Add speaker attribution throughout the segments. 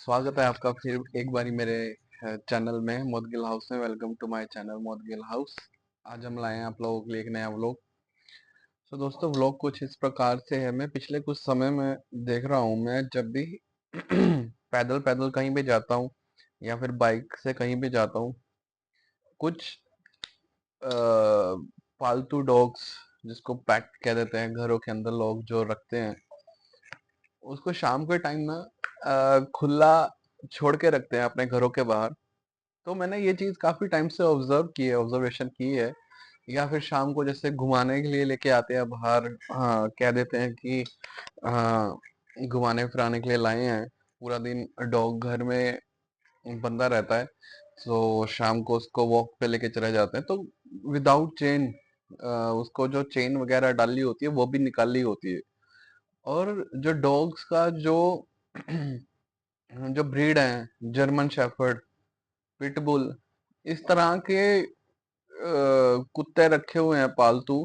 Speaker 1: स्वागत है आपका फिर एक बारी मेरे चैनल में मोदगिल हाउस में। Welcome to my channel Modgil house. आज हम लाए हैं आप लोगों के लिए एक नया व्लॉग। तो दोस्तों व्लॉग कुछ इस प्रकार से है। मैं पिछले कुछ समय में देख रहा हूँ, मैं जब भी पैदल पैदल कहीं भी जाता हूँ या फिर बाइक से कहीं भी जाता हूँ, कुछ पालतू डॉग्स जिसको पेट कह देते हैं, घरों के अंदर लोग जो रखते हैं, उसको शाम के टाइम ना खुला छोड़ के रखते हैं अपने घरों के बाहर। तो मैंने ये चीज काफी टाइम से ऑब्जर्वेशन की है। या फिर शाम को जैसे घुमाने के लिए लेके आते हैं बाहर, हाँ कह देते हैं कि हाँ घुमाने फिराने के लिए लाए हैं। पूरा दिन डॉग घर में बंदा रहता है, तो शाम को उसको वॉक पे लेके चले जाते हैं। तो विदाउट चेन, उसको जो चेन वगैरह डाली होती है वो भी निकाली होती है। और जो डॉग्स का जो जो ब्रीड है, जर्मन शेफर्ड, पिटबुल, इस तरह के कुत्ते रखे हुए हैं पालतू,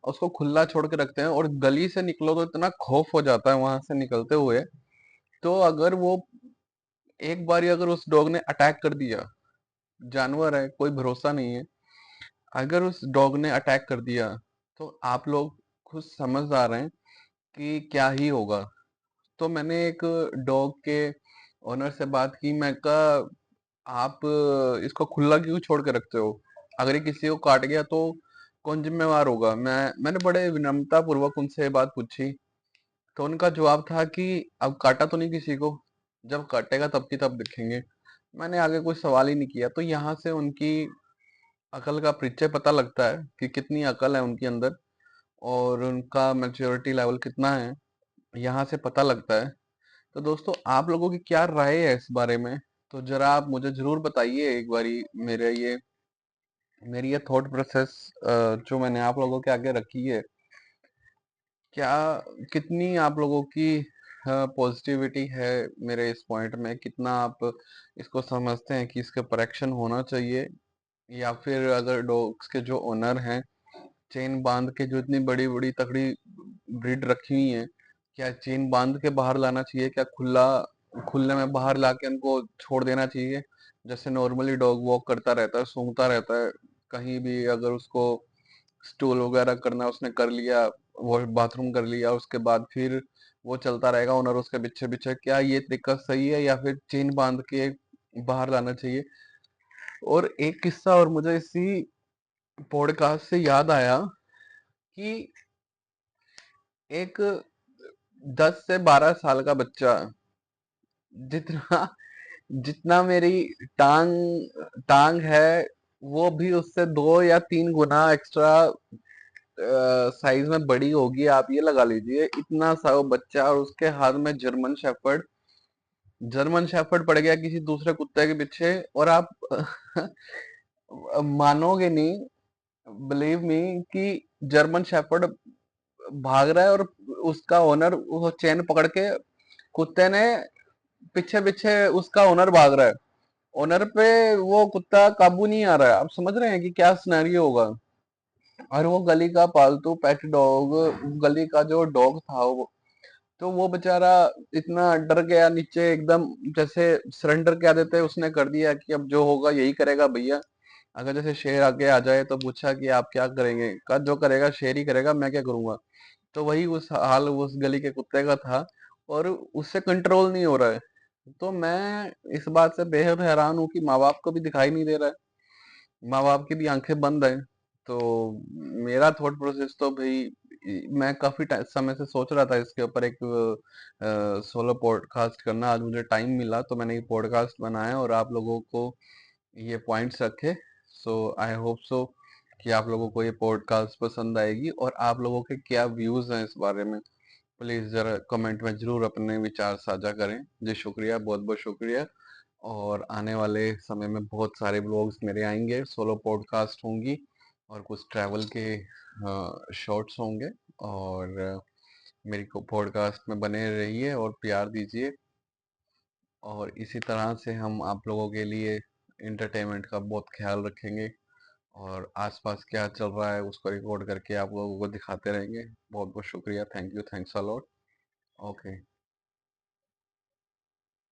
Speaker 1: और उसको खुला छोड़ के रखते हैं। और गली से निकलो तो इतना खौफ हो जाता है वहां से निकलते हुए। तो अगर वो एक बारी अगर उस डॉग ने अटैक कर दिया, जानवर है कोई भरोसा नहीं है, अगर उस डॉग ने अटैक कर दिया तो आप लोग खुद समझदार हैं कि क्या ही होगा। तो मैंने एक डॉग के ओनर से बात की। मैं कहा आप इसको खुला क्यों छोड़ के रखते हो? अगर ये किसी को काट गया तो कौन जिम्मेवार होगा? मैंने बड़े विनम्रता पूर्वक उनसे ये बात पूछी। तो उनका जवाब था कि अब काटा तो नहीं किसी को, जब काटेगा तब की तब दिखेंगे। मैंने आगे कोई सवाल ही नहीं किया। तो यहाँ से उनकी अकल का परिचय पता लगता है कि कितनी अकल है उनके अंदर और उनका मैच्योरिटी लेवल कितना है, यहाँ से पता लगता है। तो दोस्तों आप लोगों की क्या राय है इस बारे में? तो जरा आप मुझे जरूर बताइए एक बारी। मेरी ये थॉट प्रोसेस जो मैंने आप लोगों के आगे रखी है, क्या कितनी आप लोगों की पॉजिटिविटी है मेरे इस पॉइंट में? कितना आप इसको समझते हैं कि इसके ऊपर एक्शन होना चाहिए? या फिर अगर डॉग्स के जो ओनर हैं चेन बांध के, जो इतनी बड़ी बड़ी तगड़ी ब्रीड रखी हुई है, क्या चेन बांध के बाहर लाना चाहिए? क्या खुले में बाहर लाके उनको छोड़ देना चाहिए? जैसे नॉर्मली डॉग वॉक करता रहता है, सूंघता रहता है, कहीं भी अगर उसको स्टूल वगैरह करना उसने कर लिया, वो बाथरूम कर लिया, उसके बाद फिर वो चलता रहेगा ओनर उसके पीछे पीछे, क्या ये तरीका सही है या फिर चेन बांध के बाहर लाना चाहिए? और एक किस्सा और मुझे इसी पॉडकास्ट से याद आया कि एक 10 से 12 साल का बच्चा, जितना जितना मेरी टांग टांग है, वो भी उससे 2 या 3 गुना एक्स्ट्रा साइज में बड़ी होगी। आप ये लगा लीजिए, इतना सा वो बच्चा, और उसके हाथ में जर्मन शेफर्ड पड़ गया किसी दूसरे कुत्ते के पीछे। और आप मानोगे नहीं, बिलीव मी, कि जर्मन शेफर्ड भाग रहा है और उसका ओनर वो चेन पकड़ के, कुत्ते ने पीछे पीछे उसका ओनर भाग रहा है। ओनर पे वो कुत्ता काबू नहीं आ रहा है। आप समझ रहे हैं कि क्या सिनेरियो होगा? और वो गली का पालतू पेट डॉग, गली का जो डॉग था वो, तो वो बेचारा इतना डर गया नीचे एकदम, जैसे सरेंडर कह देते उसने कर दिया कि अब जो होगा यही करेगा भैया। अगर जैसे शेर आगे आ जाए तो पूछा कि आप क्या करेंगे? कहा जो करेगा शेर ही करेगा, मैं क्या करूंगा? तो वही उस हाल उस गली के कुत्ते का था, और उससे कंट्रोल नहीं हो रहा है। तो मैं इस बात से बेहद हैरान हूँ कि माँ बाप को भी दिखाई नहीं दे रहा है, माँ बाप की भी आंखें बंद है। तो मेरा थॉट प्रोसेस तो भाई, मैं काफी समय से सोच रहा था इसके ऊपर एक सोलो पॉडकास्ट करना। आज मुझे टाइम मिला तो मैंने ये पॉडकास्ट बनाया और आप लोगों को ये पॉइंट्स रखे। सो आई होप सो कि आप लोगों को ये पॉडकास्ट पसंद आएगी। और आप लोगों के क्या व्यूज हैं इस बारे में, प्लीज जरा कमेंट में जरूर अपने विचार साझा करें। जी शुक्रिया, बहुत बहुत शुक्रिया। और आने वाले समय में बहुत सारे ब्लॉग्स मेरे आएंगे, सोलो पॉडकास्ट होंगी और कुछ ट्रैवल के शॉर्ट्स होंगे। और मेरी को पॉडकास्ट में बने रहिए और प्यार दीजिए। और इसी तरह से हम आप लोगों के लिए इंटरटेनमेंट का बहुत ख्याल रखेंगे और आसपास क्या चल रहा है उसको रिकॉर्ड करके आप लोगों को दिखाते रहेंगे। बहुत बहुत शुक्रिया। Thank you, thanks a lot. Okay.